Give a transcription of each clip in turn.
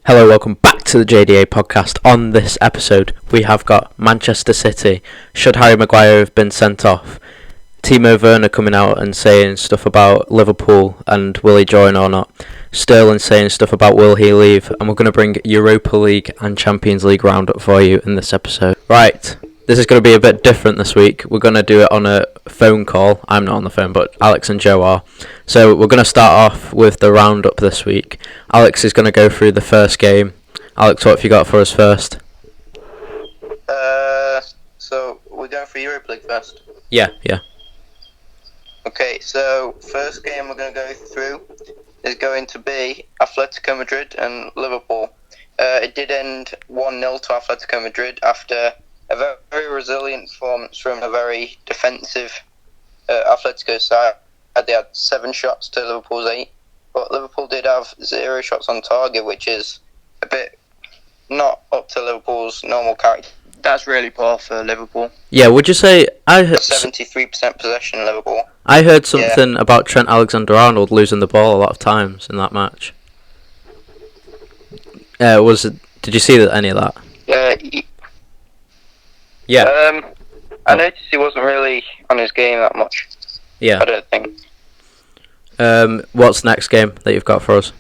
Hello, welcome back to the JDA podcast. On this episode, we have got Manchester City. Should Harry Maguire have been sent off? Timo Werner coming out and saying stuff about Liverpool and will he join or not? Sterling saying stuff about will he leave? And we're going to bring Europa League and Champions League roundup for you in this episode. Right, this is going to be a bit different this week. We're going to do it on a phone call. I'm not on the phone, but Alex and Joe are. So we're going to start off with the roundup this week. Alex is going to go through the first game. Alex, what have you got for us first? So we're going for Europa League first? Yeah. Okay, so first game we're going to go through is going to be Atletico Madrid and Liverpool. It did end 1-0 to Atletico Madrid after a very resilient performance from a very defensive Atletico side. They had 7 shots to Liverpool's 8, but Liverpool did have 0 shots on target, which is a bit not up to Liverpool's normal character. That's really poor for Liverpool. Yeah, would you say... 73% possession Liverpool. I heard something about Trent Alexander-Arnold losing the ball a lot of times in that match. Did you see any of that? Yeah. I noticed he wasn't really on his game that much. Yeah. I don't think. What's the next game that you've got for us?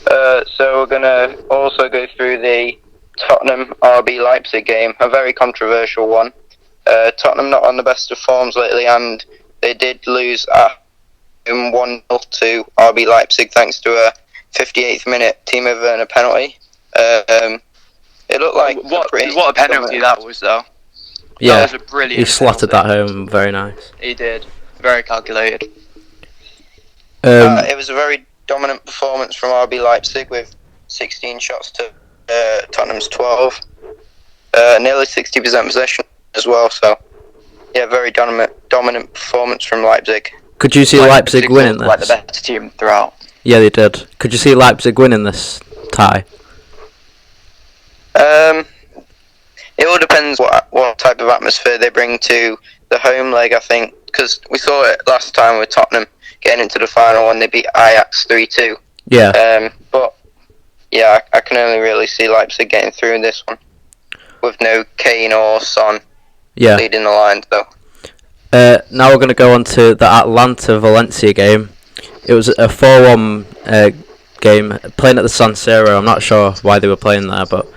So we're going to also go through the Tottenham RB Leipzig game, a very controversial one. Tottenham not on the best of forms lately, and they did lose at 1-0 to RB Leipzig thanks to a 58th minute Timo Werner penalty. It looked like what a penalty that was, though. Yeah, that was a brilliant. He slotted that home, very nice. He did, very calculated. It was a very dominant performance from RB Leipzig with 16 shots to Tottenham's 12, nearly 60% possession as well. So, yeah, very dominant performance from Leipzig. Could you see Leipzig winning this? Like the best team throughout. Yeah, they did. Could you see Leipzig winning this tie? It all depends what type of atmosphere they bring to the home leg, I think, because we saw it last time with Tottenham getting into the final when they beat Ajax 3-2. Yeah. But yeah, I can only really see Leipzig getting through in this one with no Kane or Son leading the lines, though. Now we're going to go on to the Atalanta-Valencia game. It was a 4-1 game playing at the San Siro. I'm not sure why they were playing there, but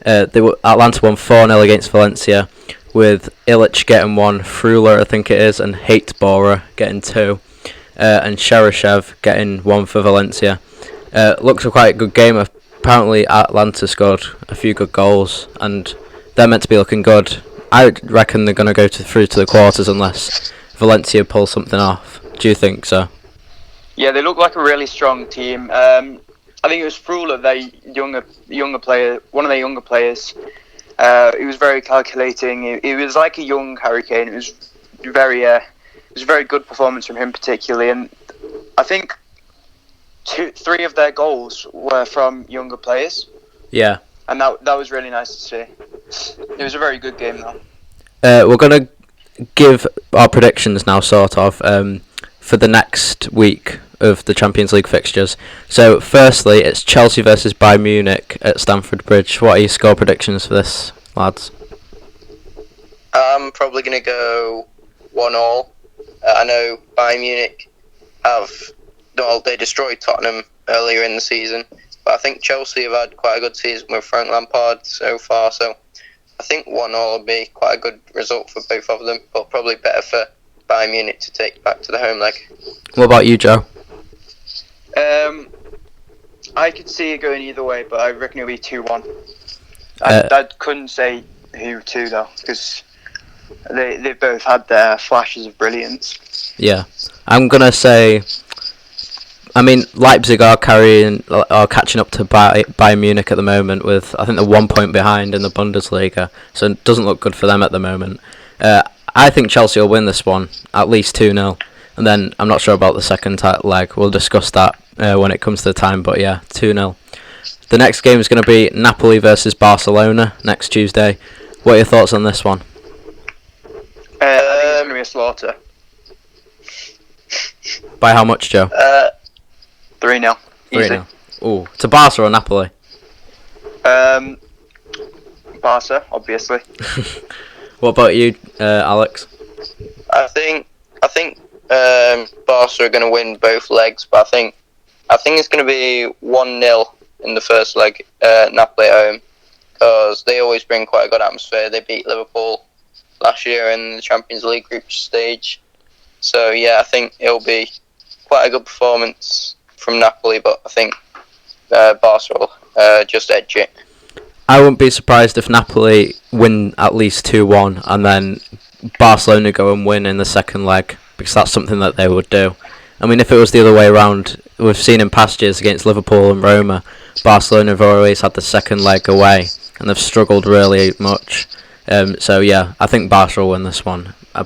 Atalanta won 4-0 against Valencia, with Ilic getting 1, Freuler I think it is, and Hateborer getting 2, and Cheryshev getting 1 for Valencia. Looks a quite good game. Apparently Atalanta scored a few good goals, and they're meant to be looking good. I reckon they're going to go through to the quarters unless Valencia pull something off. Do you think so? Yeah, they look like a really strong team. I think it was Freuler, younger player, one of the younger players. He was very calculating. He was like a young Harry Kane. It was a very good performance from him particularly, and I think 3 of their goals were from younger players. Yeah. And that was really nice to see. It was a very good game, though. We're going to give our predictions now, sort of, for the next week of the Champions League fixtures. So, firstly, it's Chelsea versus Bayern Munich at Stamford Bridge. What are your score predictions for this, lads? I'm probably going to go 1-1. I know Bayern Munich they destroyed Tottenham earlier in the season, but I think Chelsea have had quite a good season with Frank Lampard so far, so I think 1-1 will be quite a good result for both of them, but probably better for Bayern Munich to take back to the home leg. What about you, Joe? I could see it going either way, but I reckon it'll be 2-1. I couldn't say who to, though, because they both had their flashes of brilliance. Yeah, I'm going to say... Leipzig are catching up to Bayern Munich at the moment with, I think, they're 1 point behind in the Bundesliga, so it doesn't look good for them at the moment. I think Chelsea will win this one, at least 2-0, and then I'm not sure about the second leg. We'll discuss that when it comes to the time, but yeah, 2-0. The next game is going to be Napoli versus Barcelona next Tuesday. What are your thoughts on this one? I think it's going to be a slaughter. By how much, Joe? 3-0. Easy. 3-0. Ooh, to Barca or Napoli? Barca, obviously. What about you, Alex? I think Barca are going to win both legs, but I think it's going to be 1-0 in the first leg, Napoli at home, because they always bring quite a good atmosphere. They beat Liverpool last year in the Champions League group stage. So yeah, I think it'll be quite a good performance from Napoli, but I think Barca will just edge it. I wouldn't be surprised if Napoli win at least 2-1 and then Barcelona go and win in the second leg, because that's something that they would do. I mean, if it was the other way around, we've seen in past years against Liverpool and Roma, Barcelona have always had the second leg away and they've struggled really much. So yeah, I think Barca will win this one. In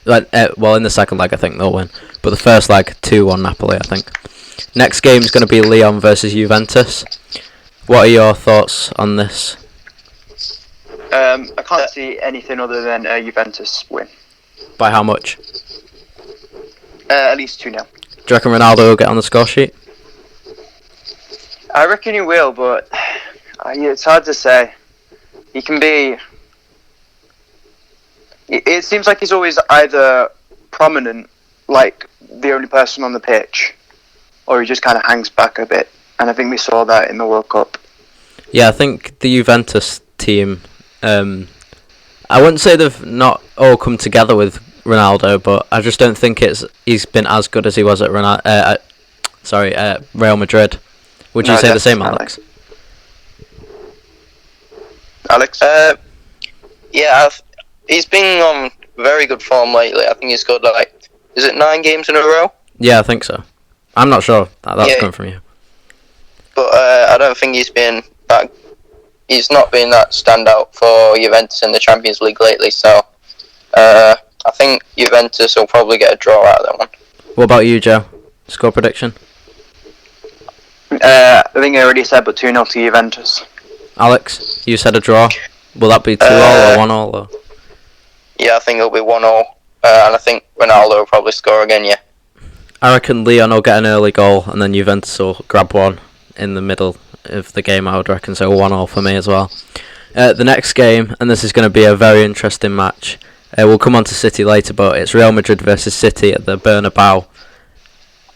the second leg I think they'll win, but the first leg 2-1 Napoli, I think. Next game is going to be Lyon versus Juventus. What are your thoughts on this? I can't see anything other than Juventus win. By how much? At least 2-0. Do you reckon Ronaldo will get on the score sheet? I reckon he will, but it's hard to say. He can be... It seems like he's always either prominent, like the only person on the pitch, or he just kind of hangs back a bit. And I think we saw that in the World Cup. Yeah, I think the Juventus team, I wouldn't say they've not all come together with Ronaldo, but I just don't think he's been as good as he was at Real Madrid. Would you say the same, Alex? Alex? Yeah, he's been on very good form lately. I think he's got is it 9 games in a row? Yeah, I think so. I'm not sure. That's coming from you. But I don't think he's not been that standout for Juventus in the Champions League lately. So I think Juventus will probably get a draw out of that one. What about you, Joe? Score prediction? I think I already said, but 2-0 to Juventus. Alex, you said a draw. Will that be 2-2 or 1-1? Or? Yeah, I think it'll be 1-1. And I think Ronaldo will probably score again, yeah. I reckon Lyon will get an early goal and then Juventus will grab one in the middle of the game, I would reckon, so 1-1 for me as well. The next game, and this is going to be a very interesting match, we'll come on to City later, but it's Real Madrid versus City at the Bernabeu.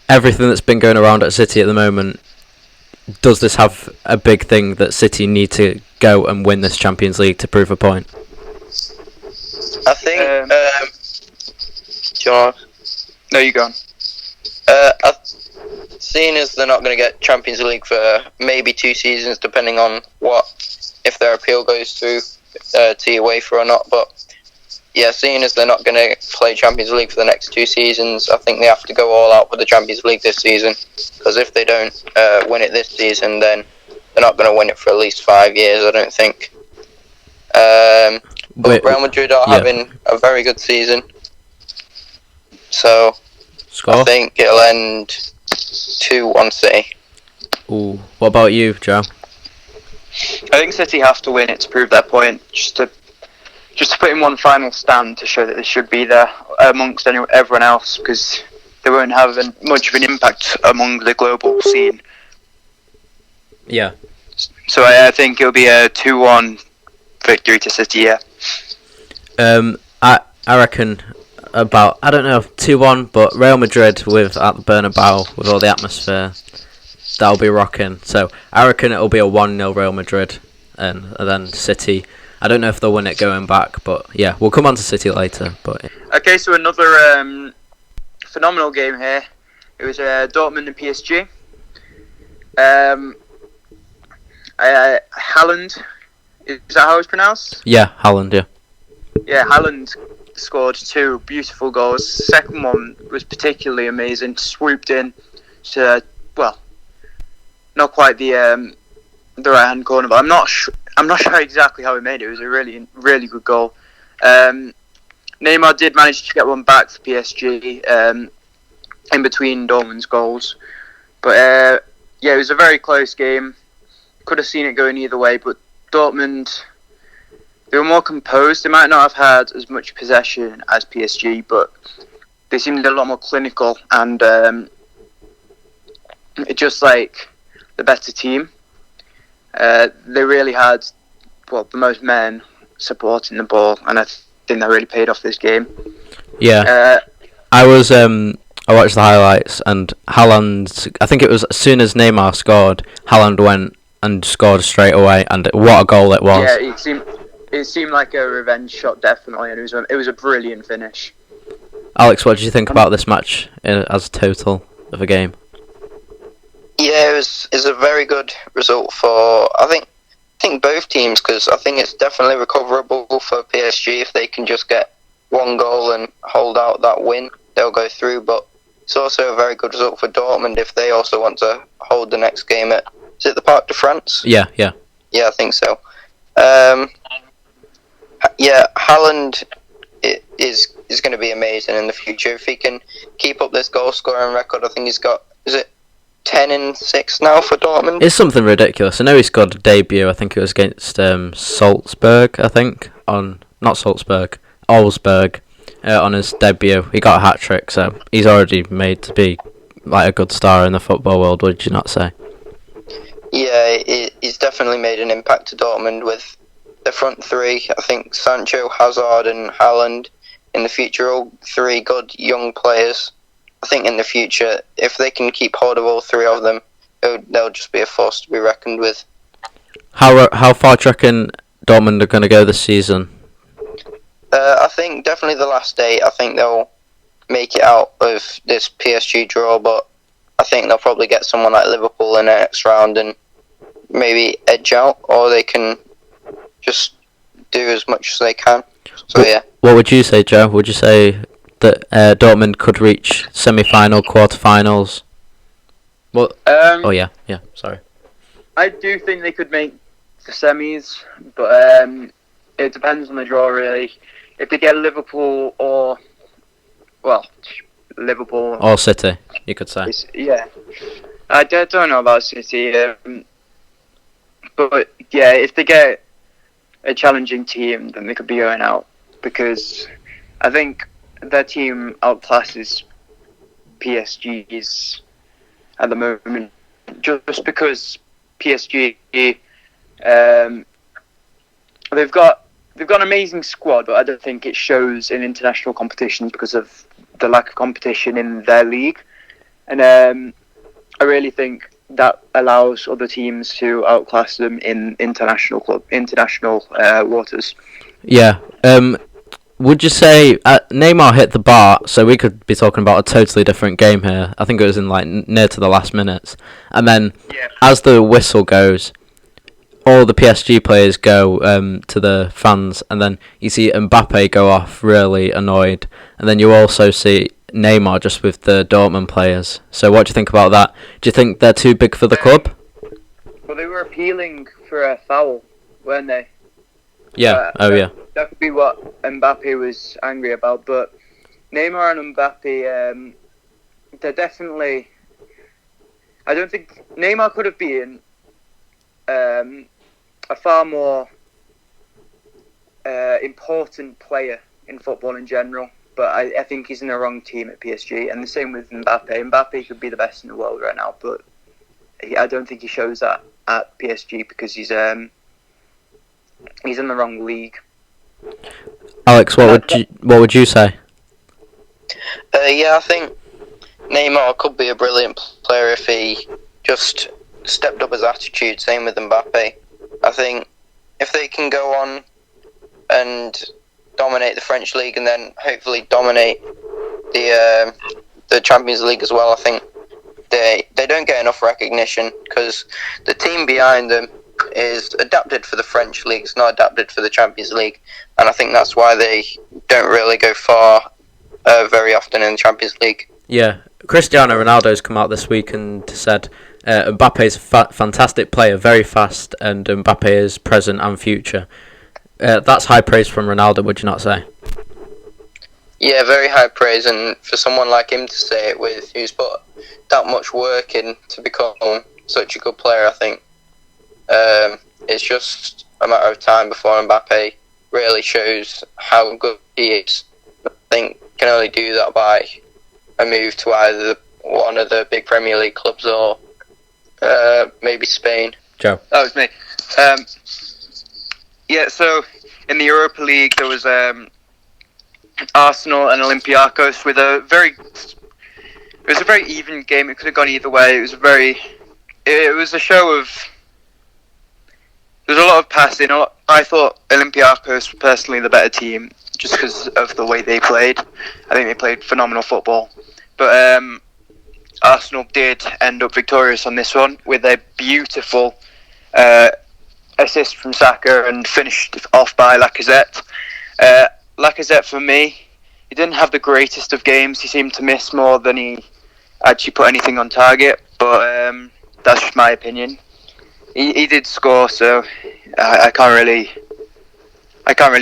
Everything that's been going around at City at the moment, does this have a big thing that City need to go and win this Champions League to prove a point? I think... do you want to... No, you go on. Seeing as they're not going to get Champions League for maybe 2 seasons, depending on if their appeal goes through to UEFA or not, but yeah, seeing as they're not going to play Champions League for the next 2 seasons, I think they have to go all out with the Champions League this season, because if they don't win it this season, then they're not going to win it for at least 5 years, I don't think. But Real Madrid are having a very good season, so score? I think it'll end 2-1 City. Ooh, what about you, Joe? I think City have to win it to prove their point, just to put in one final stand to show that they should be there amongst everyone else, because they won't have much of an impact among the global scene. Yeah. So I think it'll be a 2-1 victory to City, yeah. I reckon about, 2-1, but Real Madrid at the Bernabeu with all the atmosphere, that'll be rocking. So I reckon it'll be a 1-0 Real Madrid, and then City. I don't know if they'll win it going back, but yeah, we'll come on to City later. But okay, so another phenomenal game here. It was Dortmund and PSG. Haaland, is that how it's pronounced? Yeah, Haaland, yeah. Yeah, Haaland scored 2 beautiful goals. Second one was particularly amazing. Swooped in to, not quite the right hand corner, but I'm not sure exactly how he made it. It was a really, really good goal. Neymar did manage to get one back for PSG in between Dortmund's goals, but it was a very close game. Could have seen it going either way, but Dortmund, they were more composed. They might not have had as much possession as PSG, but they seemed a lot more clinical, and it just like the better team. They really had, the most men supporting the ball, and I think that really paid off this game. Yeah. I watched the highlights, and Haaland, I think it was as soon as Neymar scored, Haaland went and scored straight away, and what a goal it was. Yeah, it seemed like a revenge shot, definitely, and it was a brilliant finish. Alex, what did you think about this match as a total of a game? Yeah, it was a very good result for, I think both teams, because I think it's definitely recoverable for PSG if they can just get one goal and hold out that win. They'll go through, but it's also a very good result for Dortmund if they also want to hold the next game at, is it the Parc de France? Yeah. Yeah, I think so. Haaland is going to be amazing in the future. If he can keep up this goal scoring record, I think he's got, is it 10-6 now for Dortmund? It's something ridiculous. I know he scored a debut, I think it was against Salzburg, Olsberg, on his debut. He got a hat-trick, so he's already made to be like a good star in the football world, would you not say? Yeah, he's definitely made an impact to Dortmund with the front three. I think Sancho, Hazard and Haaland in the future, all three good young players. I think in the future, if they can keep hold of all three of them, they'll just be a force to be reckoned with. How far do you reckon Dortmund are going to go this season? I think definitely the last 8. I think they'll make it out of this PSG draw, but I think they'll probably get someone like Liverpool in the next round and maybe edge out, or they can just do as much as they can. So yeah. What would you say, Joe? Would you say that Dortmund could reach semi-final, quarter-finals? Well, sorry. I do think they could make the semis, but it depends on the draw, really. If they get Liverpool or City, you could say. Yeah. I don't know about City, but yeah, if they get a challenging team, then they could be going out, because I think their team outclasses PSG's at the moment, just because PSG they've got an amazing squad, but I don't think it shows in international competitions because of the lack of competition in their league, and I really think that allows other teams to outclass them in international waters. Yeah. Would you say Neymar hit the bar, so we could be talking about a totally different game here? I think it was in near to the last minutes, and then as the whistle goes, all the PSG players go to the fans, and then you see Mbappe go off really annoyed, and then you also see Neymar just with the Dortmund players. So what do you think about that? Do you think they're too big for the club? Well, they were appealing for a foul, weren't they? Yeah. That could be what Mbappe was angry about, but Neymar and Mbappe, they're definitely... I don't think... Neymar could have been a far more important player in football in general, but I think he's in the wrong team at PSG, and the same with Mbappe. Mbappe could be the best in the world right now, but I don't think he shows that at PSG because he's in the wrong league. Alex, what would you say? I think Neymar could be a brilliant player if he just stepped up his attitude. Same with Mbappe. I think if they can go on and dominate the French league and then hopefully dominate the Champions League as well, I think they don't get enough recognition because the team behind them is adapted for the French league, it's not adapted for the Champions League, and I think that's why they don't really go far very often in the Champions League. Yeah, Cristiano Ronaldo's come out this week and said Mbappe is a fantastic player, very fast, and Mbappe is present and future. That's high praise from Ronaldo, would you not say? Yeah, very high praise, and for someone like him to say it with who's put that much work in to become such a good player, I think it's just a matter of time before Mbappe really shows how good he is. I think can only do that by a move to either one of the big Premier League clubs or Maybe Spain. Joe. Oh, it's me. Yeah, so in the Europa League there was Arsenal and Olympiacos with it was a very even game. It could have gone either way. It was a show of, there was a lot of passing. I thought Olympiacos were personally the better team just because of the way they played. I think they played phenomenal football. But Arsenal did end up victorious on this one with a beautiful assist from Saka and finished off by Lacazette. Lacazette, for me, he didn't have the greatest of games. He seemed to miss more than he actually put anything on target, but that's just my opinion. He did score, so I can't really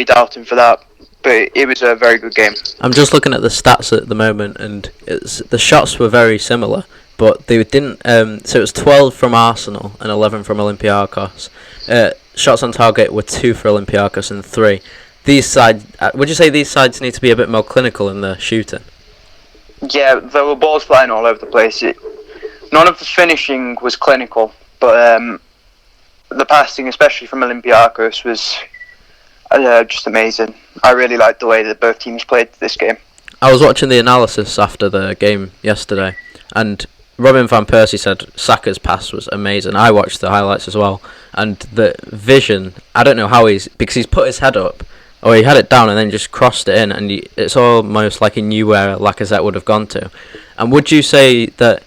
doubt him for that. But it was a very good game. I'm just looking at the stats at the moment, and the shots were very similar, but they didn't. So it was 12 from Arsenal and 11 from Olympiacos. Shots on target were 2 for Olympiacos and 3. Would you say these sides need to be a bit more clinical in the shooting? Yeah, there were balls flying all over the place. None of the finishing was clinical, but the passing, especially from Olympiacos, was just amazing. I really liked the way that both teams played this game. I was watching the analysis after the game yesterday, and Robin van Persie said Saka's pass was amazing. I watched the highlights as well, and the vision, I don't know how because he's put his head up, or he had it down and then just crossed it in, and it's almost like he knew where Lacazette would have gone to. And would you say that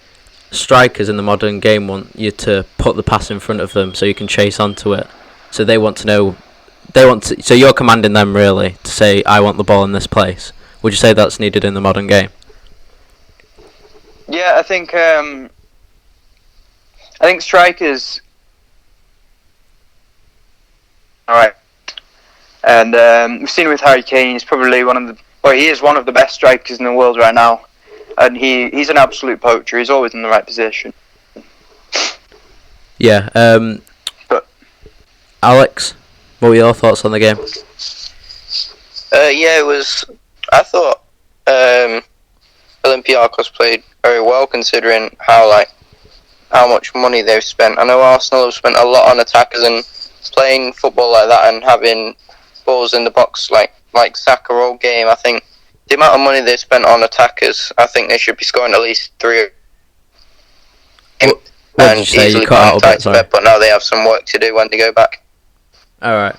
strikers in the modern game want you to put the pass in front of them so you can chase onto it? So they want to know, so you're commanding them really to say, I want the ball in this place. Would you say that's needed in the modern game? Yeah, I think strikers. All right, and we've seen with Harry Kane. He's probably he is one of the best strikers in the world right now, and he's an absolute poacher. He's always in the right position. Yeah. But Alex, what were your thoughts on the game? Yeah, it was. I thought Olympiacos played very well considering how much money they've spent. I know Arsenal have spent a lot on attackers, and playing football like that and having balls in the box like Saka all game. I think the amount of money they spent on attackers, I think they should be scoring at least 3. What and did you say? easily You cut out a bit, sorry. but now they have some work to do when they go back. All right.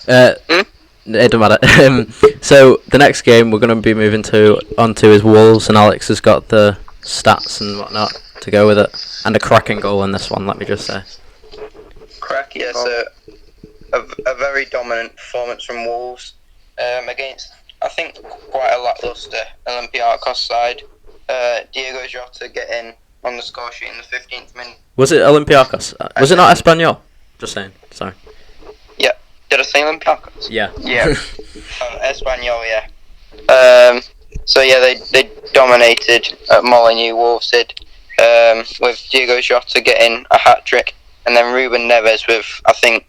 It doesn't matter. So the next game we're going to be moving onto is Wolves, and Alex has got the stats and whatnot to go with it, and a cracking goal in this one. Let me just say. Crack, yes. A very dominant performance from Wolves against, I think, quite a lacklustre Olympiacos side. Diego Jota getting on the score sheet in the 15th minute. Was it Olympiacos? Was it not Espanyol? Just saying. Sorry. Yeah. Did I say Olympiacos? Yeah. yeah, Espanyol, yeah. So yeah, they dominated at Molineux, Wolves did, with Diego Jota getting a hat trick, and then Ruben Neves with, I think,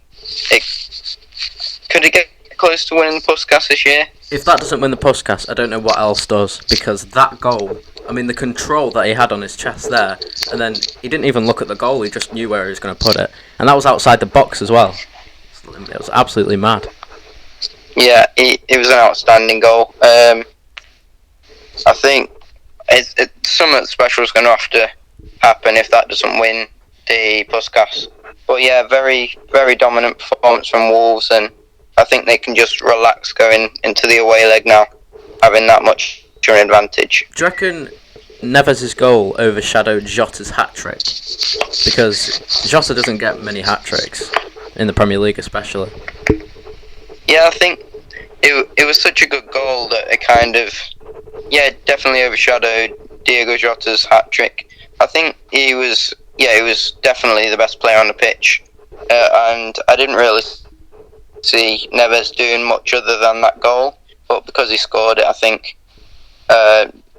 could it get close to winning the Puskas this year? If that doesn't win the Puskas, I don't know what else does, because that goal, I mean, the control that he had on his chest there, and then he didn't even look at the goal, he just knew where he was going to put it, and that was outside the box as well. It was absolutely mad. Yeah, it was an outstanding goal. I think something special is going to have to happen if that doesn't win the Puskas. But yeah, very, very dominant performance from Wolves, and I think they can just relax going into the away leg now, having that much of an advantage. Do you reckon Neves' goal overshadowed Jota's hat-trick? Because Jota doesn't get many hat-tricks, in the Premier League especially. Yeah, I think it was such a good goal that it kind of, definitely overshadowed Diego Jota's hat-trick. I think he was definitely the best player on the pitch, and I didn't really see Neves doing much other than that goal, but because he scored it, I think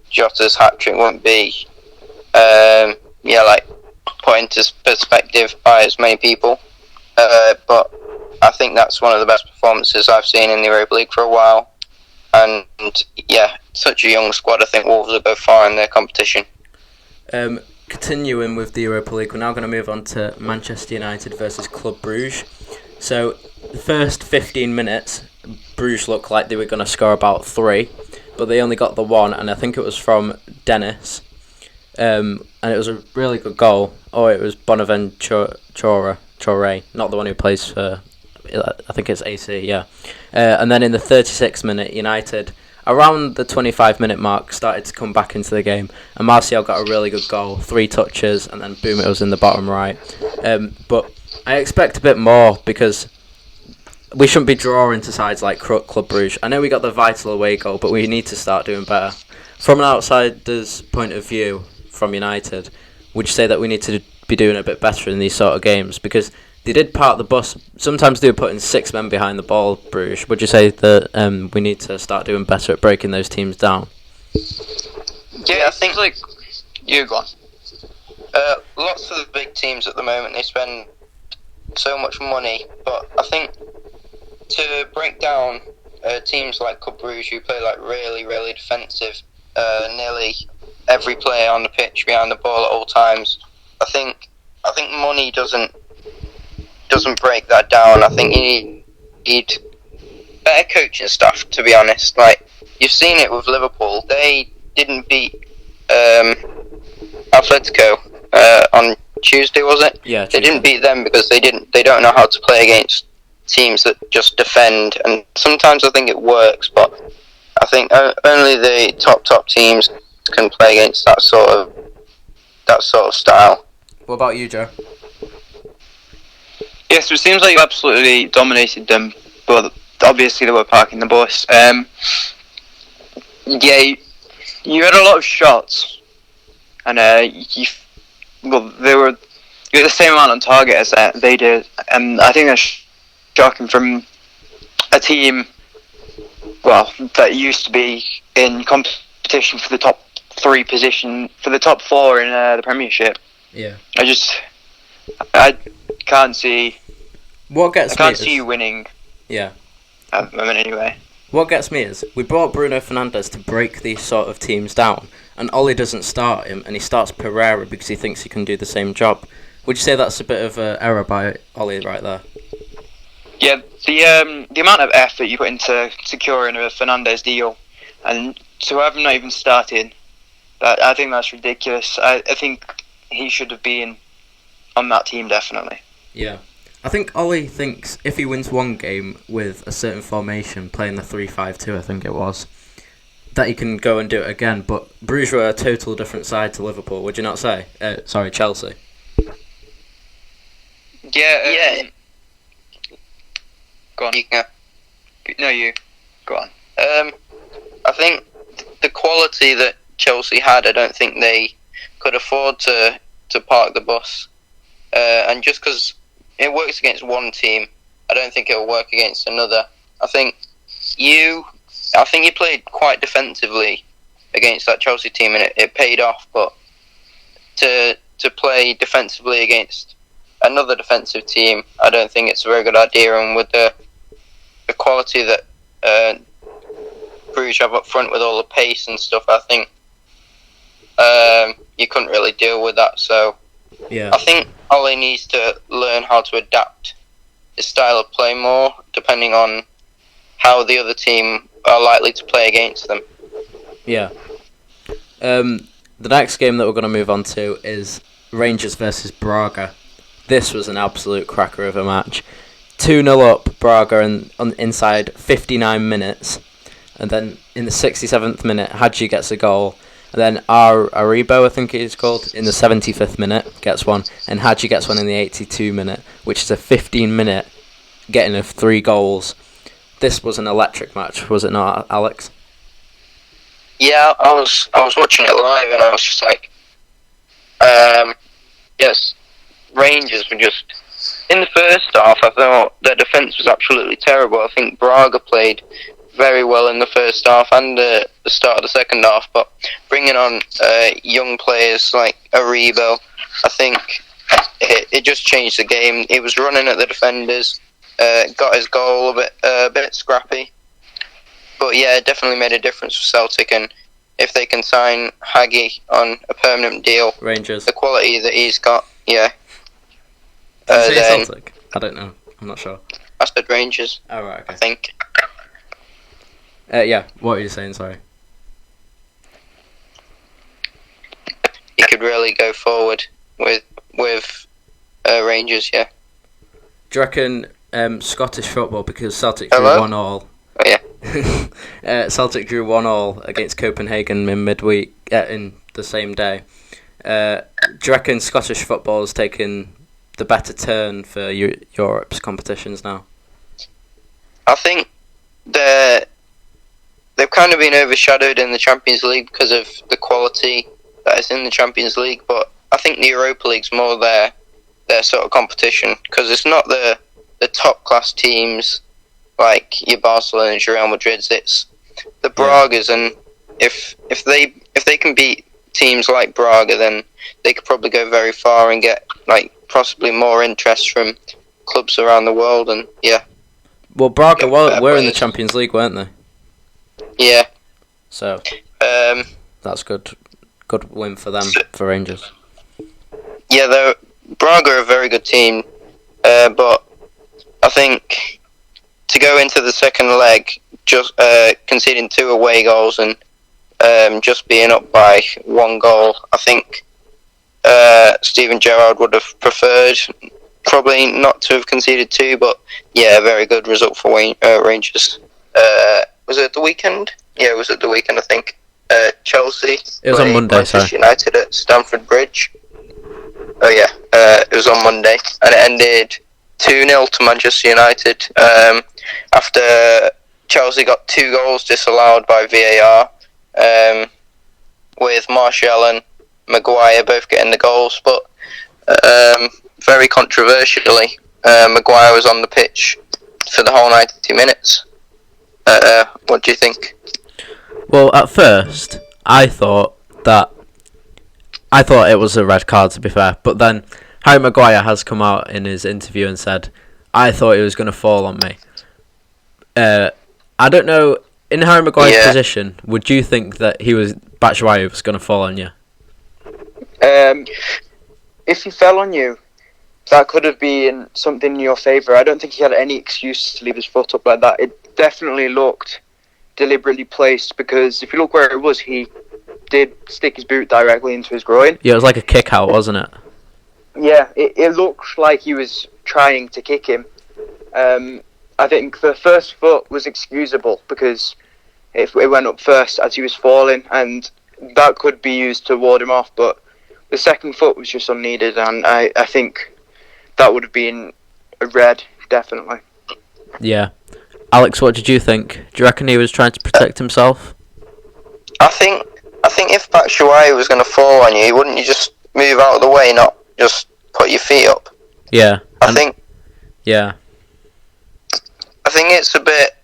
Jota's hat-trick won't be put into perspective by as many people, but I think that's one of the best performances I've seen in the Europa League for a while, and yeah, such a young squad. I think Wolves will go far in their competition. Can continuing with the Europa League, we're now going to move on to Manchester United versus Club Brugge. So, the first 15 minutes, Bruges looked like they were going to score about 3, but they only got the 1, and I think it was from Dennis. And it was a really good goal. Oh, it was Bonaventure, not the one who plays for, I think it's AC, yeah. And then in the 36th minute, United, around the 25-minute mark, started to come back into the game. And Martial got a really good goal, 3 touches, and then boom, it was in the bottom right. But I expect a bit more, because we shouldn't be drawing to sides like Club Brugge. I know we got the vital away goal, but we need to start doing better. From an outsider's point of view, from United, would you say that we need to be doing a bit better in these sort of games? Because they did park the bus. Sometimes they were putting 6 men behind the ball, Bruges. Would you say that we need to start doing better at breaking those teams down? Yeah, I think You go on. Lots of the big teams at the moment, they spend so much money, but I think to break down teams like Club Brugge, who play like really, really defensive, nearly every player on the pitch behind the ball at all times, I think money doesn't break that down. I think you need better coaching staff, to be honest. Like, you've seen it with Liverpool. They didn't beat Atletico on Tuesday, was it? Yeah, Tuesday. They didn't beat them because they don't know how to play against teams that just defend, and sometimes I think it works, but I think only the top teams can play against that sort of style. What about you, Joe? Yes, it seems like you absolutely dominated them, but obviously they were parking the bus. Yeah, you had a lot of shots, and you were the same amount on target as they did, and I think that's shocking from a team, well, that used to be in competition for the top 3 position, for the top 4 in the Premiership. Yeah. I can't see. What gets I can't see you winning. Yeah. At the moment, anyway. What gets me is we brought Bruno Fernandes to break these sort of teams down, and Ollie doesn't start him, and he starts Pereira because he thinks he can do the same job. Would you say that's a bit of an error by Ollie right there? Yeah, the amount of effort you put into securing a Fernandes deal, and to have him not even started, I think that's ridiculous. I think he should have been on that team, definitely. Yeah. I think Ollie thinks if he wins one game with a certain formation, playing the 3-5-2, I think it was, that he can go and do it again. But Bruges were a total different side to Liverpool, would you not say? Sorry, Chelsea. Yeah. Go on. You can. No, you. Go on. I think the quality that Chelsea had, I don't think they could afford to park the bus. And just because it works against one team, I don't think it'll work against another. I think you played quite defensively against that Chelsea team, and it paid off. But to play defensively against another defensive team, I don't think it's a very good idea. And with the quality that Bruges have up front with all the pace and stuff, I think you couldn't really deal with that. So yeah, I think Ollie needs to learn how to adapt his style of play more, depending on how the other team are likely to play against them. Yeah. The next game that we're going to move on to is Rangers versus Braga. This was an absolute cracker of a match. 2-0 up Braga inside 59 minutes. And then in the 67th minute, Hadji gets a goal. And then Aribo, I think it is called, in the 75th minute, gets one. And Hadji gets one in the 82 minute, which is a 15-minute getting of 3 goals. This was an electric match, was it not, Alex? Yeah, I was watching it live, and I was just like, yes, Rangers were just, in the first half, I thought their defence was absolutely terrible. I think Braga played very well in the first half and the start of the second half, but bringing on young players like Aribo, I think it just changed the game. He was running at the defenders, got his goal a bit scrappy, but yeah, it definitely made a difference for Celtic. And if they can sign Hagi on a permanent deal, Rangers. the quality that he's got, yeah. Did you say Then Celtic? I don't know. I'm not sure. I said Rangers, Oh, right, okay. I think. Yeah, what are you saying, sorry? He could really go forward with Rangers, yeah. Do you reckon Scottish football, because Celtic drew Hello? 1-1. Oh, yeah. Celtic drew 1-1 against Copenhagen in midweek, in the same day. Do you reckon Scottish football has taken the better turn for Europe's competitions now? I think they've kind of been overshadowed in the Champions League because of the quality that is in the Champions League, but I think the Europa League's more their sort of competition, because it's not the top class teams like your Barcelona and your Real Madrids. It's the Bragas, and if they can beat teams like Braga, then they could probably go very far and get like possibly more interest from clubs around the world. And yeah. Well, Braga were in the Champions League, weren't they? Yeah. So that's good win for them, for Rangers. Yeah, Braga are a very good team, but I think to go into the second leg, just conceding 2 away goals and just being up by 1 goal, I think Steven Gerrard would have preferred probably not to have conceded 2, but yeah, a very good result for Rangers. Was it the weekend? Yeah, it was at the weekend, I think. Chelsea. It was on Monday, Manchester sorry. United at Stamford Bridge. Oh yeah, it was on Monday, and it ended 2-0 to Manchester United. After Chelsea got 2 goals disallowed by VAR, with Martial and Maguire both getting the goals, but very controversially, Maguire was on the pitch for the whole 90 minutes. What do you think? Well, at first, I thought it was a red card, to be fair, but then Harry Maguire has come out in his interview and said, I thought he was going to fall on me. I don't know, in Harry Maguire's position, would you think that Batshuayi was going to fall on you? If he fell on you, that could have been something in your favour. I don't think he had any excuse to leave his foot up like that. It definitely looked deliberately placed, because if you look where it was, he did stick his boot directly into his groin. Yeah, it was like a kick out, wasn't it? Yeah, it looked like he was trying to kick him. I think the first foot was excusable because it went up first as he was falling, and that could be used to ward him off, but the second foot was just unneeded, and I think that would have been a red, definitely. Yeah. Alex, what did you think? Do you reckon he was trying to protect himself? I think if Batshuayi was going to fall on you, wouldn't you just move out of the way, not just put your feet up? Yeah. I think it's a bit.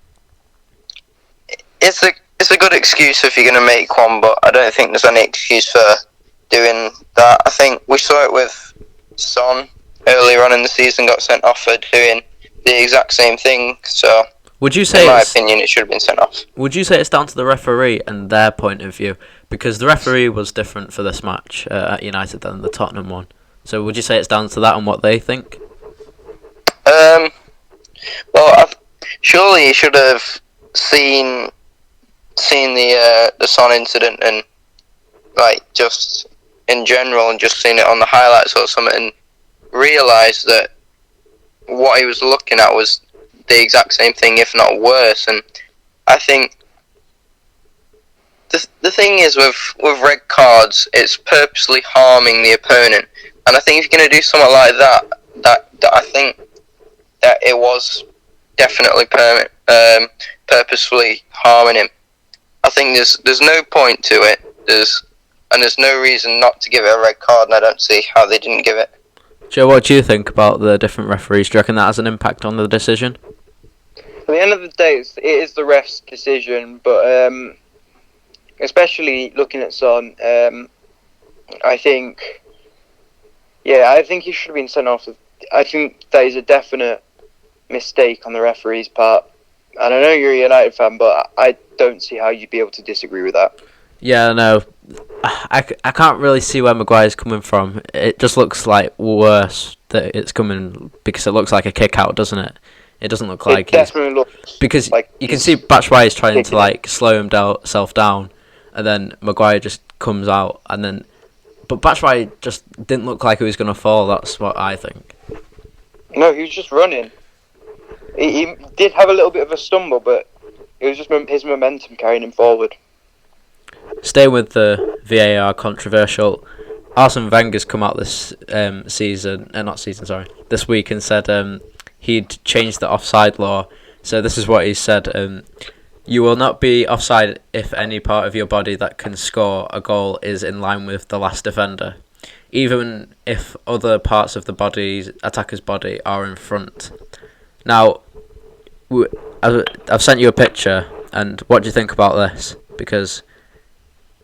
It's a good excuse if you're going to make one, but I don't think there's any excuse for doing that. I think we saw it with Son earlier on in the season, got sent off for doing the exact same thing. So, would you say, in my opinion, it should have been sent off. Would you say it's down to the referee and their point of view? Because the referee was different for this match at United than the Tottenham one. So would you say it's down to that and what they think? Well, surely you should have seen the Son incident and just in general, and just seen it on the highlights or something, and realised that what he was looking at was the exact same thing, if not worse. And I think the thing is with red cards, it's purposely harming the opponent. And I think if you're going to do something like that I think that it was definitely purposefully harming him. I think there's no point to it. There's no reason not to give it a red card, and I don't see how they didn't give it. Joe, what do you think about the different referees? Do you reckon that has an impact on the decision? At the end of the day, it is the ref's decision, but especially looking at Son, I think he should have been sent off. I think that is a definite mistake on the referee's part. And I know you're a United fan, but I don't see how you'd be able to disagree with that. Yeah, no, I can't really see where Maguire's coming from. It just looks like worse that it's coming because it looks like a kick out, doesn't it? It doesn't look It like he's definitely looks because like you can he's see Batshuayi is trying to kicking it. like slow himself down, and then Maguire just comes out, and then but Batshuayi just didn't look like he was gonna fall. That's what I think. No, he was just running. He did have a little bit of a stumble, but it was just his momentum carrying him forward. Staying with the VAR controversial, Arsene Wenger's come out this this week and said he'd changed the offside law. So this is what he said: you will not be offside if any part of your body that can score a goal is in line with the last defender, even if other parts of the attacker's body are in front. Now, I've sent you a picture, and what do you think about this? Because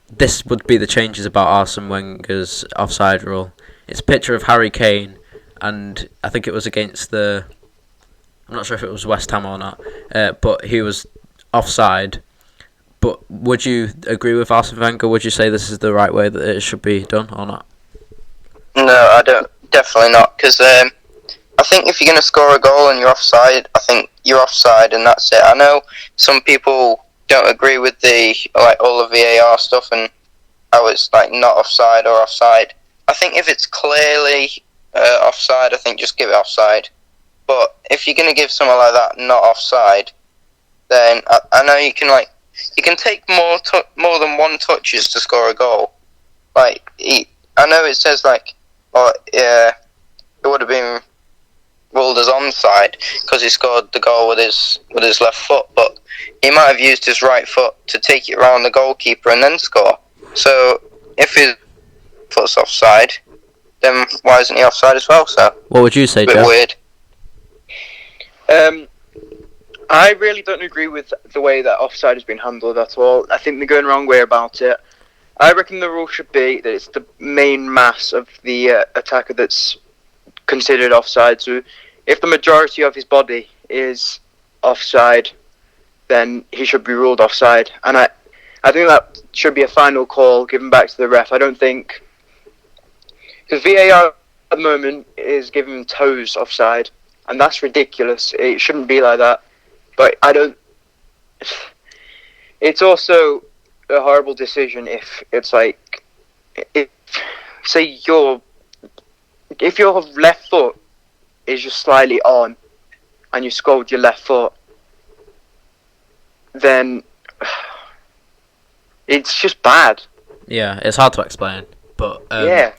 this would be the changes about Arsene Wenger's offside rule. It's a picture of Harry Kane, and I think it was against I'm not sure if it was West Ham or not, but he was offside. But would you agree with Arsene Wenger? Would you say this is the right way that it should be done or not? No, I don't. Definitely not. Because I think if you're going to score a goal and you're offside, I think you're offside and that's it. I know some people don't agree with all the VAR stuff and how it's like not offside or offside. I think if it's clearly offside, I think just give it offside. But if you're going to give someone like that not offside, then I know you can take more than one touches to score a goal. I know it says it would have been ruled as onside because he scored the goal with his left foot, but he might have used his right foot to take it around the goalkeeper and then score. So if his foot's offside, then why isn't he offside as well? So what would you say, a bit Joe? weird. I really don't agree with the way that offside has been handled at all. I think they're going the wrong way about it. I reckon the rule should be that it's the main mass of the attacker that's considered offside. So if the majority of his body is offside, then he should be ruled offside. And I think that should be a final call given back to the ref. I don't think... Because VAR at the moment is giving toes offside, and that's ridiculous. It shouldn't be like that. But I don't... It's also a horrible decision if it's like... If your left foot is just slightly on and you score with your left foot, then it's just bad. Yeah, it's hard to explain, but Yeah.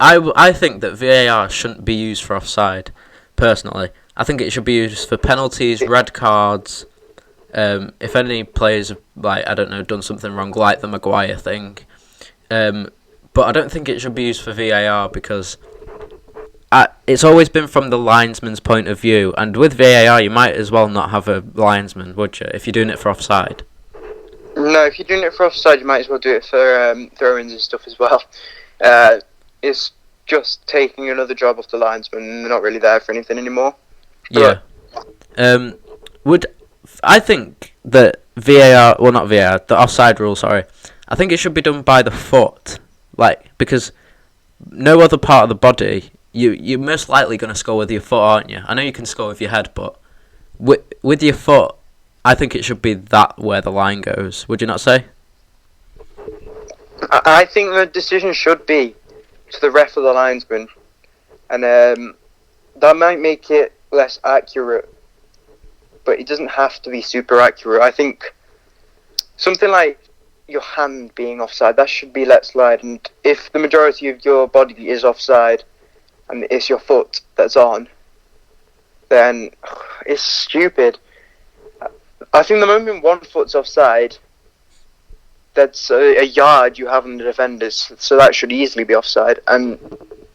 I think that VAR shouldn't be used for offside. Personally, I think it should be used for penalties, red cards. If any players have, done something wrong, like the Maguire thing. But I don't think it should be used for VAR because it's always been from the linesman's point of view, and with VAR you might as well not have a linesman, would you, if you're doing it for offside? No, if you're doing it for offside, you might as well do it for throw-ins and stuff as well. It's just taking another job off the linesman, and they're not really there for anything anymore. Yeah. I think that the offside rule, sorry, I think it should be done by the foot, because no other part of the body, you're most likely going to score with your foot, aren't you? I know you can score with your head, but with your foot, I think it should be that where the line goes. Would you not say? I think the decision should be to the ref or the linesman, and that might make it less accurate, but it doesn't have to be super accurate. I think something like your hand being offside, that should be let slide, and if the majority of your body is offside and it's your foot that's on, then it's stupid. I think the moment one foot's offside, that's a yard you have on the defenders, so that should easily be offside, and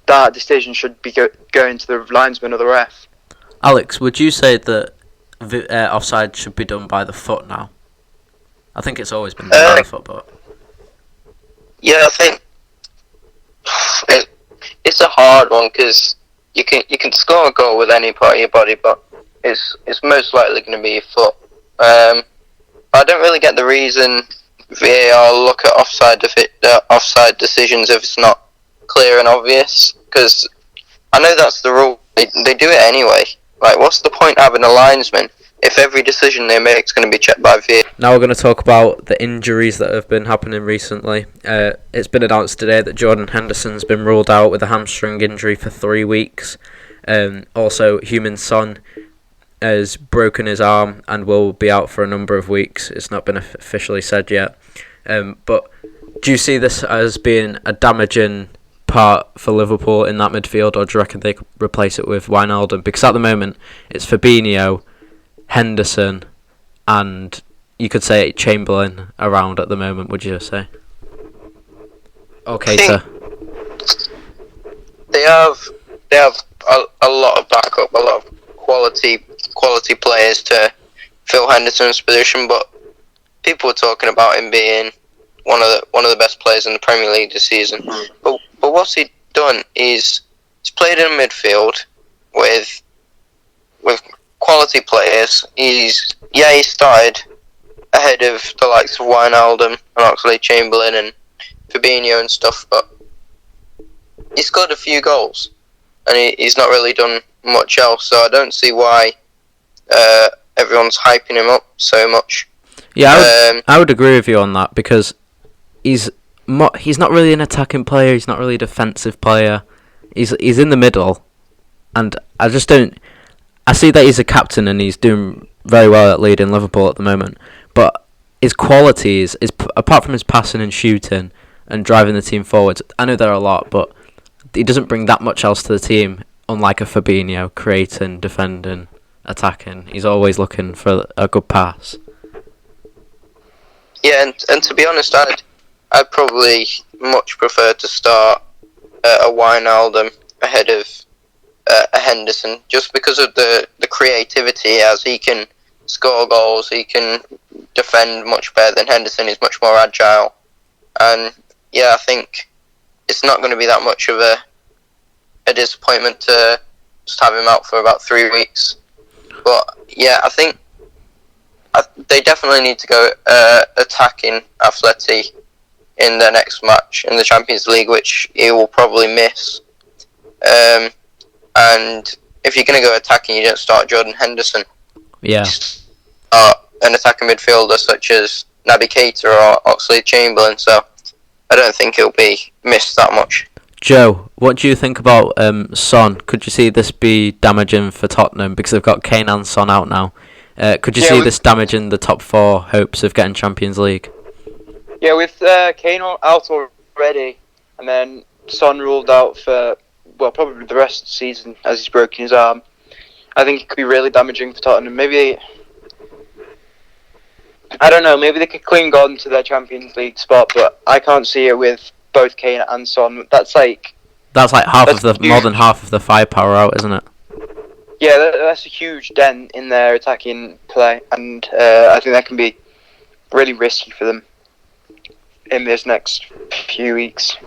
that decision should be going to the linesman or the ref. Alex, would you say that offside should be done by the foot now? I think it's always been done by the foot, but... Yeah, I think it's a hard one because you can score a goal with any part of your body, but it's most likely going to be your foot. I don't really get the reason VAR look at offside decisions if it's not clear and obvious, because I know that's the rule. They do it anyway. Like, what's the point having a linesman if every decision they make is going to be checked by VAR? Now we're going to talk about the injuries that have been happening recently. It's been announced today that Jordan Henderson's been ruled out with a hamstring injury for 3 weeks. Also, Heung-min Son has broken his arm and will be out for a number of weeks. It's not been officially said yet. But do you see this as being a damaging part for Liverpool in that midfield, or do you reckon they could replace it with Wijnaldum? Because at the moment it's Fabinho, Henderson, and you could say Chamberlain around at the moment, would you say? Okay, sir. They have a lot of backup, a lot of quality players to fill Henderson's position, but people were talking about him being one of the best players in the Premier League this season. But what's he done is he's played in midfield with quality players. He started ahead of the likes of Wijnaldum and Oxlade-Chamberlain and Fabinho and stuff, but he scored a few goals and he's not really done much else, so I don't see why everyone's hyping him up so much. Yeah, I would agree with you on that, because he's not really an attacking player, he's not really a defensive player. He's in the middle, and I just don't... I see that he's a captain and he's doing very well at leading Liverpool at the moment, but his qualities, apart from his passing and shooting and driving the team forwards, I know there are a lot, but he doesn't bring that much else to the team, unlike a Fabinho, creating, defending, attacking. He's always looking for a good pass. Yeah, and to be honest, I'd probably much prefer to start a Wijnaldum ahead of a Henderson, just because of the creativity he has. He can score goals, he can defend much better than Henderson. He's much more agile, and yeah, I think it's not going to be that much of a disappointment to just have him out for about 3 weeks. But yeah, I think they definitely need to go attacking Atleti in their next match in the Champions League, which he will probably miss. And if you're going to go attacking, you don't start Jordan Henderson. Yeah. An attacking midfielder such as Naby Keita or Oxlade-Chamberlain, so I don't think he'll be missed that much. Joe, what do you think about Son? Could you see this be damaging for Tottenham, because they've got Kane and Son out now? Could you see this damaging the top 4 hopes of getting Champions League? Yeah, with Kane out already, and then Son ruled out for, well, probably the rest of the season as he's broken his arm, I think it could be really damaging for Tottenham. Maybe, I don't know, maybe they could cling on to their Champions League spot, but I can't see it with both Kane and Son. That's like more than half of the firepower out, isn't it? Yeah, that's a huge dent in their attacking play, and I think that can be really risky for them in this next few weeks.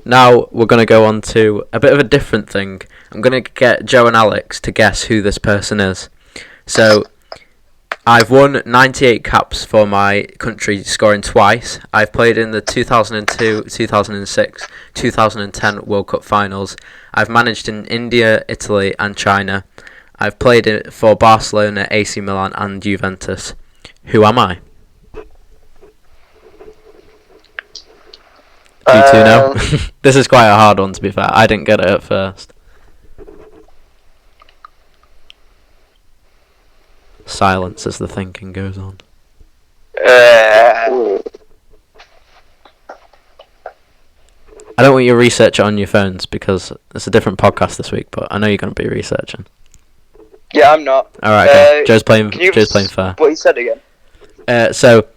Now we're going to go on to a bit of a different thing. I'm going to get Joe and Alex to guess who this person is. So, I've won 98 caps for my country, scoring twice. I've played in the 2002, 2006, 2010 World Cup finals. I've managed in India, Italy and China. I've played it for Barcelona, AC Milan and Juventus. Who am I? You two know? This is quite a hard one, to be fair. I didn't get it at first. Silence as the thinking goes on. Uh, I don't want you to research it on your phones, because it's a different podcast this week, but I know you're going to be researching. Yeah, I'm not. Alright, okay. Joe's playing fair. What you said again? So,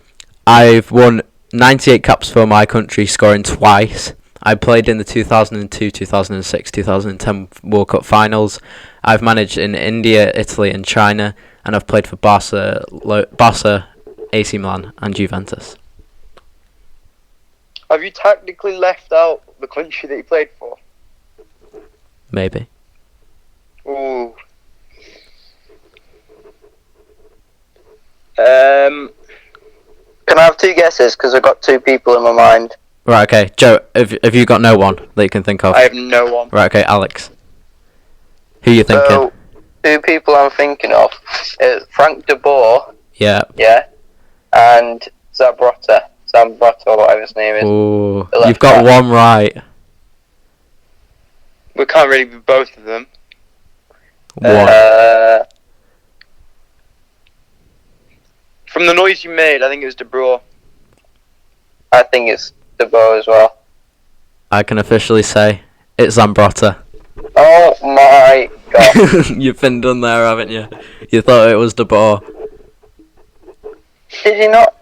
I've won 98 caps for my country, scoring twice. I played in the 2002, 2006, 2010 World Cup finals. I've managed in India, Italy and China, and I've played for Barca, AC Milan and Juventus. Have you technically left out the country that you played for? Maybe. Ooh. Can I have two guesses because I've got two people in my mind. Right, okay. Joe, have you got no one that you can think of? I have no one. Right, okay, Alex. Who are you thinking? So, two people I'm thinking of is Frank de Boer, Yeah. and Zambrotta, or whatever his name is. Ooh, The left you've got back. one right. We can't really be both of them. One. From the noise you made, I think it was De Boer. I think it's de Boer as well. I can officially say it's Zambrotta. Oh my god. You've been done there, haven't you? You thought it was De Boer. Did he not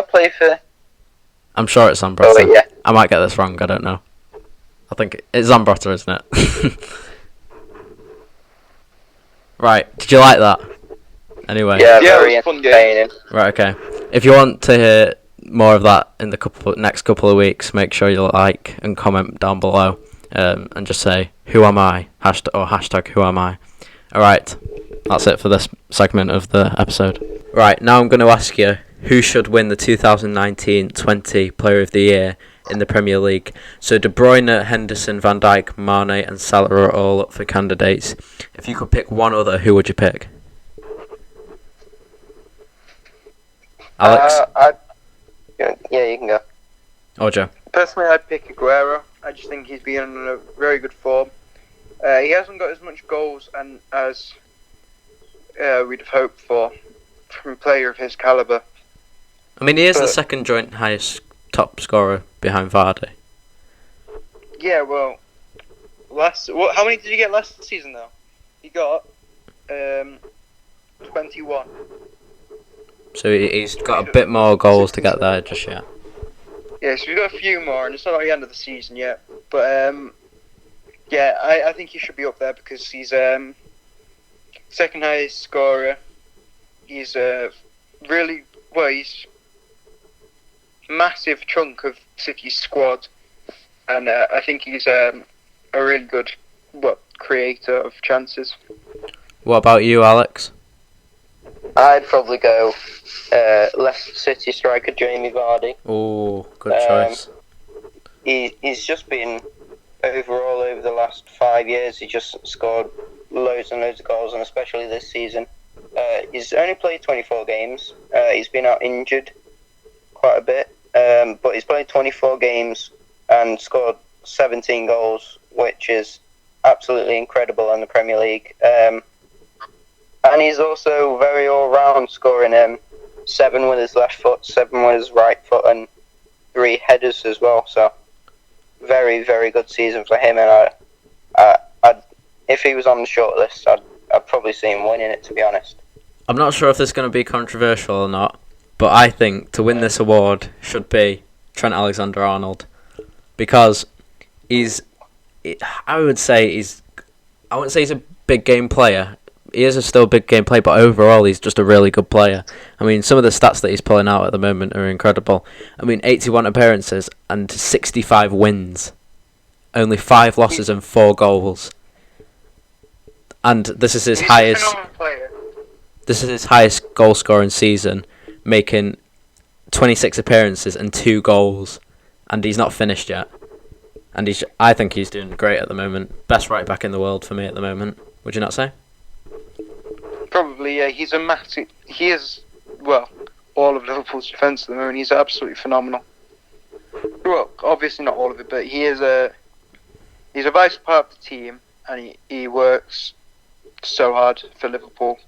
play for... I'm sure it's Zambrotta. Oh, wait, yeah. I might get this wrong, I don't know. I think it's Zambrotta, isn't it? Right, did you like that? Anyway. Yeah, Yeah, very it was a fun game. entertaining. Right, okay. If you want to hear more of that in the next couple of weeks, make sure you like and comment down below, and just say who am I, hashtag who am I. Alright, that's it for this segment of the episode. Right, now I'm going to ask you who should win the 2019-20 Player of the Year in the Premier League. So De Bruyne, Henderson, Van Dijk, Mane and Salah are all up for candidates. If you could pick one other, who would you pick? Alex? Yeah, you can go. Or Joe? Personally, I'd pick Aguero. I just think he's been in a very good form. He hasn't got as much goals and as we'd have hoped for from a player of his calibre. I mean, he is the second joint highest top scorer behind Vardy. Yeah, well, how many did he get last season though? He got 21. So he's got a bit more goals to get there just yet. Yeah, so we've got a few more, and it's not the end of the season yet. But yeah, I think he should be up there because he's second highest scorer. He's he's massive chunk of City's squad, and I think he's a really good creator of chances. What about you, Alex? I'd probably go Leicester City striker Jamie Vardy. Oh, good choice. He's just been overall over the last 5 years. He just scored loads and loads of goals, and especially this season. He's only played 24 games. He's been out injured quite a bit, but he's played 24 games and scored 17 goals, which is absolutely incredible in the Premier League. And he's also very all-round, scoring 7 with his left foot, 7 with his right foot, and 3 headers as well. So, very, very good season for him. And I'd, if he was on the shortlist, I'd probably see him winning it, to be honest. I'm not sure if this is going to be controversial or not, but I think to win this award should be Trent Alexander-Arnold, because I wouldn't say he's a big game player. He is still a big game player, but overall he's just a really good player. I mean, some of the stats that he's pulling out at the moment are incredible. I mean, 81 appearances and 65 wins. Only 5 losses and 4 goals. And this is his highest. This is his highest goal scoring season, making 26 appearances and 2 goals, and he's not finished yet. And I think he's doing great at the moment. Best right back in the world for me at the moment. Would you not say? Probably, yeah. He is, all of Liverpool's defence at the moment. He's absolutely phenomenal. Well, obviously not all of it, but he's a vital part of the team, and he works so hard for Liverpool.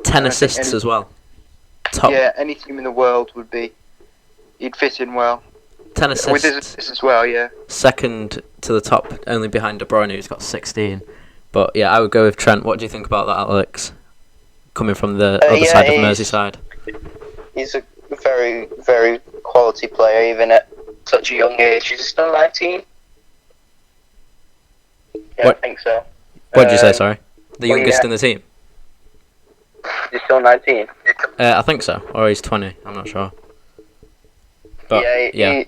10 assists as well. Top. Yeah, any team in the world he'd fit in well. 10 assists. With his assists as well, yeah. Second to the top, only behind De Bruyne, who's got 16. But yeah, I would go with Trent. What do you think about that, Alex? Coming from the other side of Merseyside. He's a very, very quality player, even at such a young age. He's still 19? Yeah, what? I think so. What did you say, sorry? The youngest in the team? He's still 19? I think so. Or he's 20, I'm not sure. But, yeah.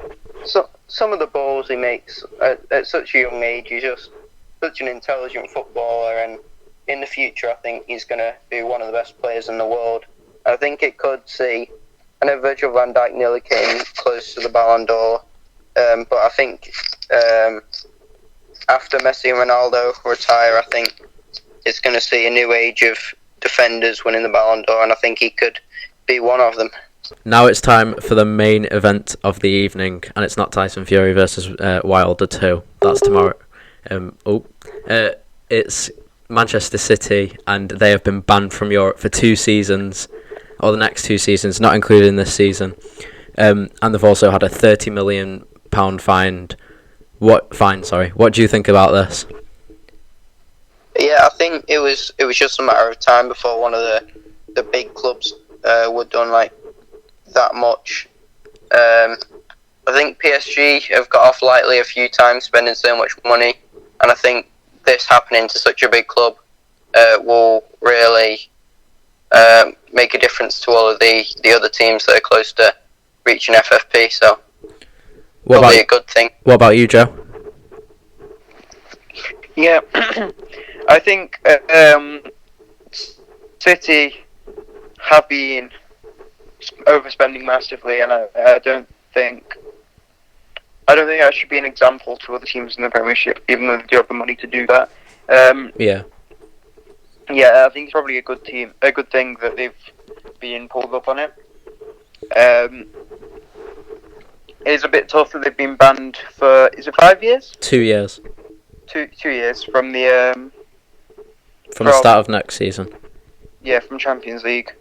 Some of the balls he makes at such a young age, he's just such an intelligent footballer, and in the future I think he's going to be one of the best players in the world. I think it could see I know Virgil van Dijk nearly came close to the Ballon d'Or, but I think after Messi and Ronaldo retire, I think it's going to see a new age of defenders winning the Ballon d'Or, and I think he could be one of them. Now it's time for the main event of the evening, and it's not Tyson Fury versus Wilder 2. That's tomorrow. It's Manchester City, and they have been banned from Europe for 2 seasons, or the next 2 seasons, not including this season. And they've also had a £30 million fine. What do you think about this? Yeah, I think it was just a matter of time before one of the big clubs were done like that much. I think PSG have got off lightly a few times, spending so much money, and I think this happening to such a big club will really make a difference to all of the other teams that are close to reaching FFP. So probably a good thing. What about you, Joe? Yeah, I think City have been overspending massively, and I don't think that should be an example to other teams in the Premiership, even though they do have the money to do that. Yeah, I think it's probably a good thing that they've been pulled up on it. It is a bit tough that they've been banned for, is it 5 years? 2 years. 2 years from the the start of next season. Yeah, from Champions League.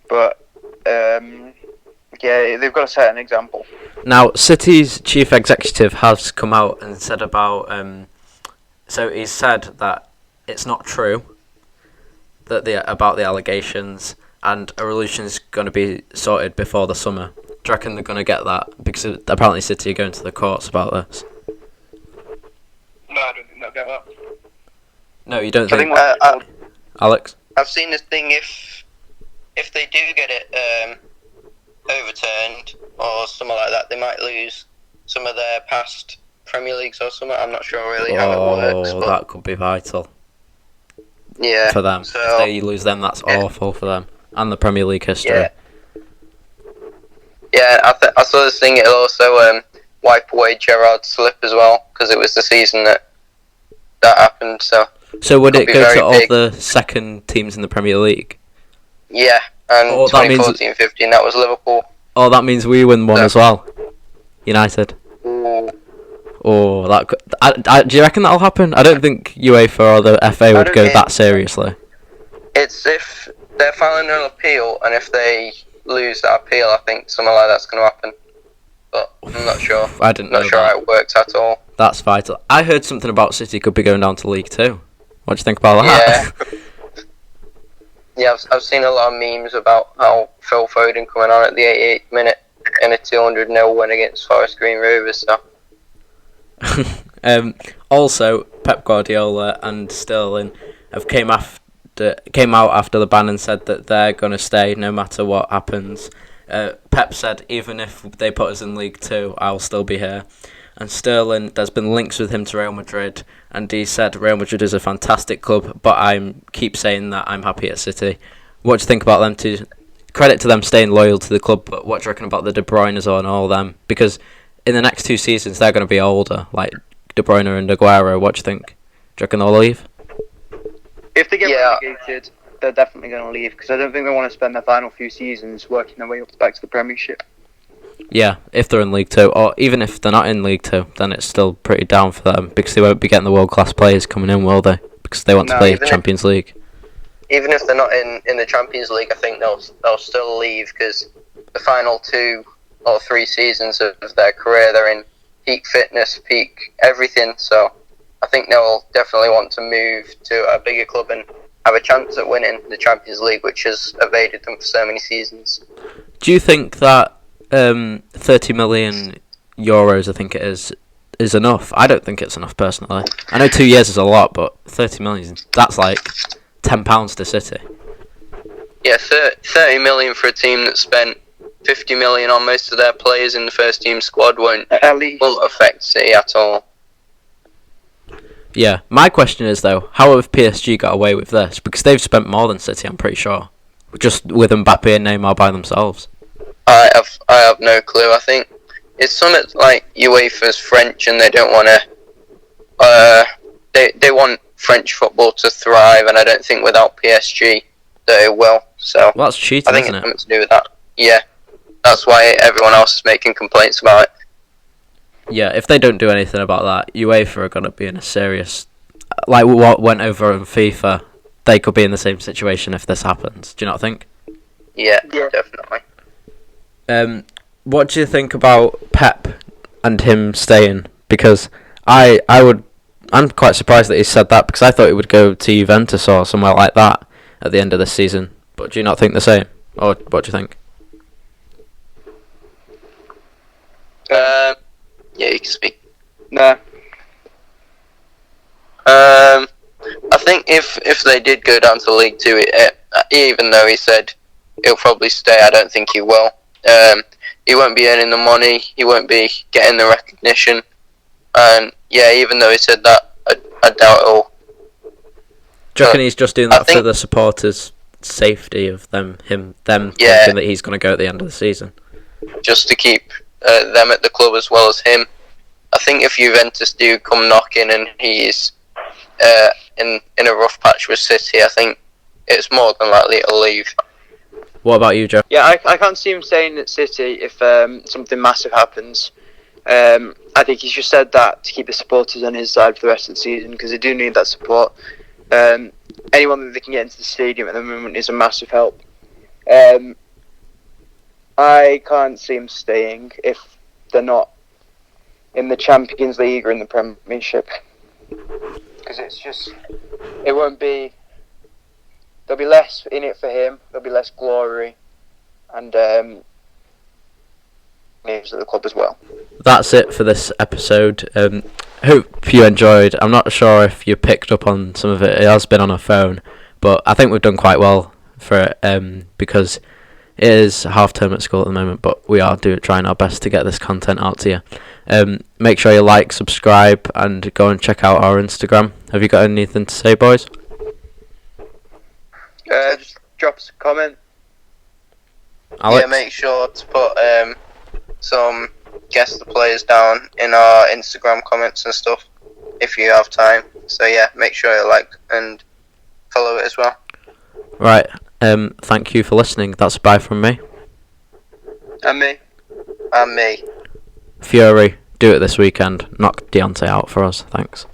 But they've got to set an example. Now, City's chief executive has come out and said about so he's said that it's not true that about the allegations, and a resolution is going to be sorted before the summer. Do you reckon they're going to get that? Because apparently City are going to the courts about this. No, I don't think they'll get that. No, you don't think? Alex? I've seen this thing, if they do get it overturned or something like that, they might lose some of their past Premier Leagues or something. I'm not sure really how it works. But that could be vital. Yeah. For them. So, if they lose them, that's awful for them. And the Premier League history. Yeah, I saw this thing, it'll also wipe away Gerrard's slip as well, because it was the season that happened, so would it go to all the second teams in the Premier League? Yeah, and 2014-15, that was Liverpool. Oh, that means we win one as well. United. Ooh. Oh, do you reckon that'll happen? I don't think UEFA or the FA would go that seriously. It's if they're filing an appeal, and if they lose that appeal, I think something like that's going to happen. But I'm not sure. I didn't know Not sure how it works at all. That's vital. I heard something about City could be going down to League 2. What do you think about that? Yeah, I've seen a lot of memes about how Phil Foden coming on at the 88th minute in a 200-0 win against Forest Green Rovers. So. Also, Pep Guardiola and Sterling have came out after the ban and said that they're going to stay no matter what happens. Pep said, even if they put us in League 2, I'll still be here. And Sterling, there's been links with him to Real Madrid, and he said Real Madrid is a fantastic club, but I keep saying that I'm happy at City. What do you think about them? Credit to them staying loyal to the club, but what do you reckon about the De Bruynes and all them? Because in the next 2 seasons, they're going to be older, like De Bruyne and Aguero. What do you think? Do you reckon they'll leave? If they get relegated, they're definitely going to leave, because I don't think they want to spend their final few seasons working their way up back to the Premiership. Yeah, if they're in League 2, or even if they're not in League 2, then it's still pretty down for them, because they won't be getting the world-class players coming in, will they? Because they want to play Champions League. Even if they're not in the Champions League, I think they'll still leave, because the final 2 or 3 seasons of their career, they're in peak fitness, peak everything, so I think they'll definitely want to move to a bigger club and have a chance at winning the Champions League, which has evaded them for so many seasons. Do you think that 30 million euros, I think it is enough? I don't think it's enough, personally. I know 2 years is a lot, but 30 million, that's like £10 to City. Yeah, 30 million for a team that spent 50 million on most of their players in the first team squad won't affect City at all. Yeah, my question is though, how have PSG got away with this? Because they've spent more than City, I'm pretty sure. Just with Mbappe and Neymar by themselves. I have no clue. I think it's something like UEFA's French, and they don't want to. They want French football to thrive, and I don't think without PSG they will. So Well, that's cheating, I think isn't it's it? something to do with that. Yeah, that's why everyone else is making complaints about it. Yeah, if they don't do anything about that, UEFA are going to be in a serious... Like what went over in FIFA, they could be in the same situation if this happens. Do you not think? Yeah, Yeah. definitely. What do you think about Pep and him staying? Because I'm quite surprised that he said that, because I thought he would go to Juventus or somewhere like that at the end of this season. But do you not think the same? Or what do you think? Yeah, you can speak. No. I think if they did go down to League Two, even though he said he'll probably stay, I don't think he will. He won't be earning the money. He won't be getting the recognition. And yeah, even though he said that, I doubt it'll. Do you reckon he's just doing I that for think- the supporters' safety of them Yeah. thinking that he's going to go at the end of the season? Just to keep them at the club as well as him. I think if Juventus do come knocking and he's in a rough patch with City, I think it's more than likely he'll leave. What about you, Joe? Yeah, I can't see him staying at City if something massive happens. I think he's just said that to keep the supporters on his side for the rest of the season, because they do need that support. Anyone that they can get into the stadium at the moment is a massive help. I can't see him staying if they're not in the Champions League or in the Premiership, because it won't be. There'll be less in it for him. There'll be less glory, and names at the club as well. That's it for this episode. Hope you enjoyed. I'm not sure if you picked up on some of it. It has been on a phone, but I think we've done quite well for it, because it is half term at school at the moment, but we are trying our best to get this content out to you. Make sure you like, subscribe, and go and check out our Instagram. Have you got anything to say, boys? Just drop us a comment. Alex? Yeah, make sure to put some guess the players down in our Instagram comments and stuff if you have time. So yeah, make sure you like and follow it as well. Right. Thank you for listening. That's bye from me. And me. And me. Fury, do it this weekend. Knock Deontay out for us. Thanks.